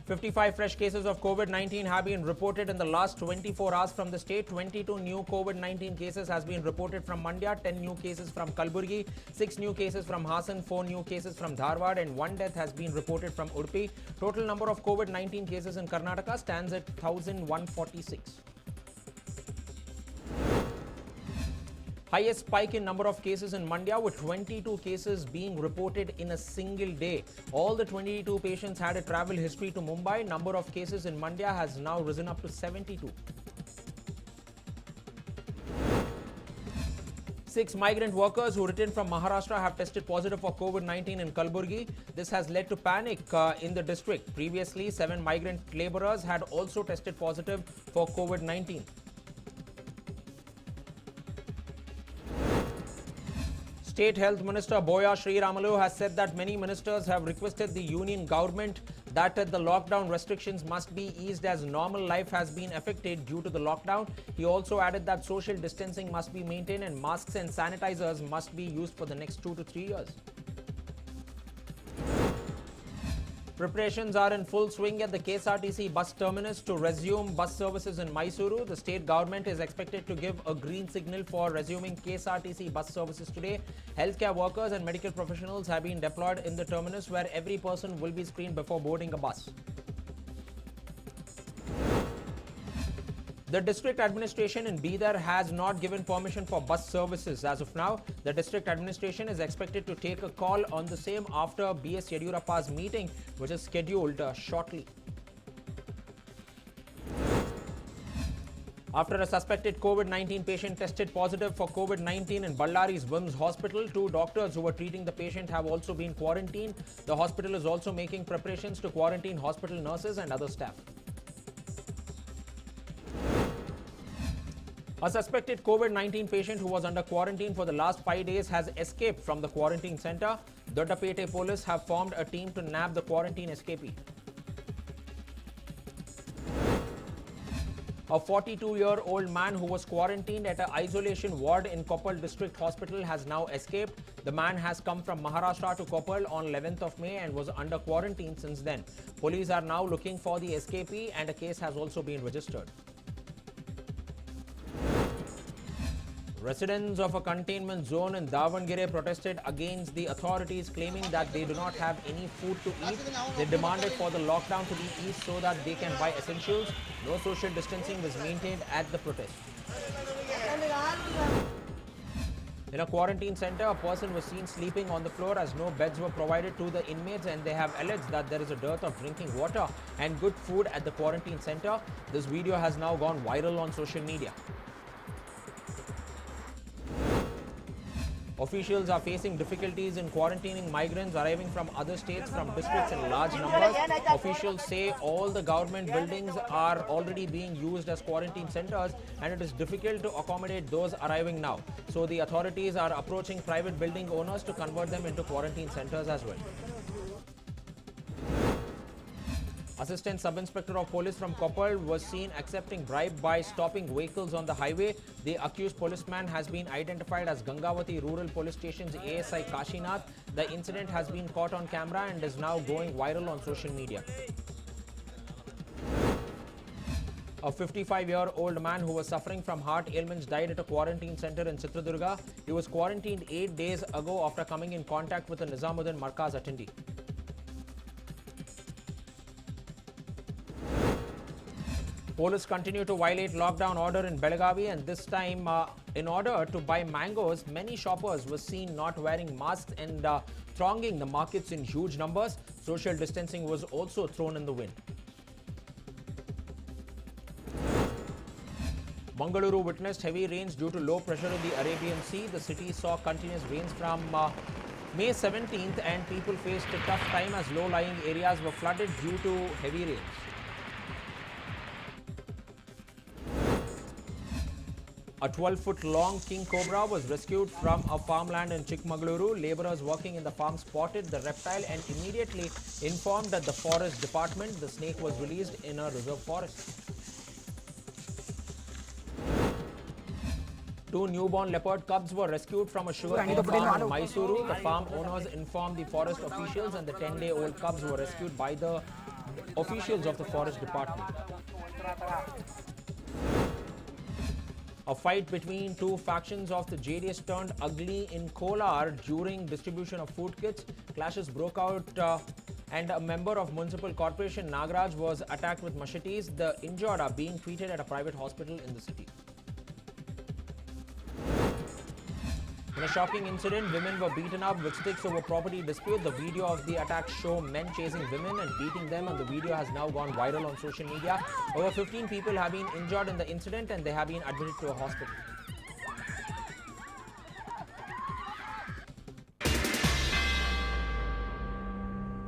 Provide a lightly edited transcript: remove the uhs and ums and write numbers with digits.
55 fresh cases of COVID-19 have been reported in the last 24 hours from the state. 22 new COVID-19 cases has been reported from Mandya, 10 new cases from Kalburgi, 6 new cases from Hassan, 4 new cases from Dharwad, and 1 death has been reported from Udupi. Total number of COVID-19 cases in Karnataka stands at 1,146. Highest spike in number of cases in Mandya, with 22 cases being reported in a single day. All the 22 patients had a travel history to Mumbai. Number of cases in Mandya has now risen up to 72. 6 migrant workers who returned from Maharashtra have tested positive for COVID-19 in Kalburgi. This has led to panic in the district. Previously, 7 migrant laborers had also tested positive for COVID-19. State Health Minister Boya Sriramalu has said that many ministers have requested the union government that the lockdown restrictions must be eased as normal life has been affected due to the lockdown. He also added that social distancing must be maintained and masks and sanitizers must be used for the next 2 to 3 years. Preparations are in full swing at the KSRTC bus terminus to resume bus services in Mysuru. The state government is expected to give a green signal for resuming KSRTC bus services today. Healthcare workers and medical professionals have been deployed in the terminus, where every person will be screened before boarding a bus. The district administration in Bidar has not given permission for bus services as of now. The district administration is expected to take a call on the same after B.S. Yediyurappa's meeting, which is scheduled shortly. After a suspected COVID-19 patient tested positive for COVID-19 in Ballari's WIMS hospital, 2 doctors who were treating the patient have also been quarantined. The hospital is also making preparations to quarantine hospital nurses and other staff. A suspected COVID-19 patient who was under quarantine for the last 5 days has escaped from the quarantine center. Doddapete police have formed a team to nab the quarantine escapee. A 42-year-old man who was quarantined at an isolation ward in Koppal District Hospital has now escaped. The man has come from Maharashtra to Koppal on 11th of May and was under quarantine since then. Police are now looking for the escapee and a case has also been registered. Residents of a containment zone in Davangere protested against the authorities, claiming that they do not have any food to eat. They demanded for the lockdown to be eased so that they can buy essentials. No social distancing was maintained at the protest. In a quarantine center, a person was seen sleeping on the floor as no beds were provided to the inmates, and they have alleged that there is a dearth of drinking water and good food at the quarantine center. This video has now gone viral on social media. Officials are facing difficulties in quarantining migrants arriving from other states from districts in large numbers. Officials say all the government buildings are already being used as quarantine centers and it is difficult to accommodate those arriving now. So the authorities are approaching private building owners to convert them into quarantine centers as well. Assistant Sub-Inspector of Police from Koppal was seen accepting bribe by stopping vehicles on the highway. The accused policeman has been identified as Gangavati Rural Police Station's ASI Kashinath. The incident has been caught on camera and is now going viral on social media. A 55-year-old man who was suffering from heart ailments died at a quarantine center in Chitradurga. He was quarantined 8 days ago after coming in contact with a Nizamuddin Markaz attendee. Police continue to violate lockdown order in Belagavi, and this time in order to buy mangoes, many shoppers were seen not wearing masks and thronging the markets in huge numbers. Social distancing was also thrown in the wind. Mangaluru witnessed heavy rains due to low pressure in the Arabian Sea. The city saw continuous rains from May 17th and people faced a tough time as low-lying areas were flooded due to heavy rains. A 12-foot-long king cobra was rescued from a farmland in Chikmagaluru. Laborers working in the farm spotted the reptile and immediately informed the forest department. The snake was released in a reserve forest. 2 newborn leopard cubs were rescued from a sugarcane farm in Mysuru. The farm owners informed the forest officials and the 10-day-old cubs were rescued by the officials of the forest department. A fight between two factions of the JDS turned ugly in Kolar during distribution of food kits. Clashes broke out and a member of Municipal Corporation, Nagraj, was attacked with machetes. The injured are being treated at a private hospital in the city. In a shocking incident, women were beaten up with sticks over property dispute. The video of the attack show men chasing women and beating them, and the video has now gone viral on social media. Over 15 people have been injured in the incident and they have been admitted to a hospital.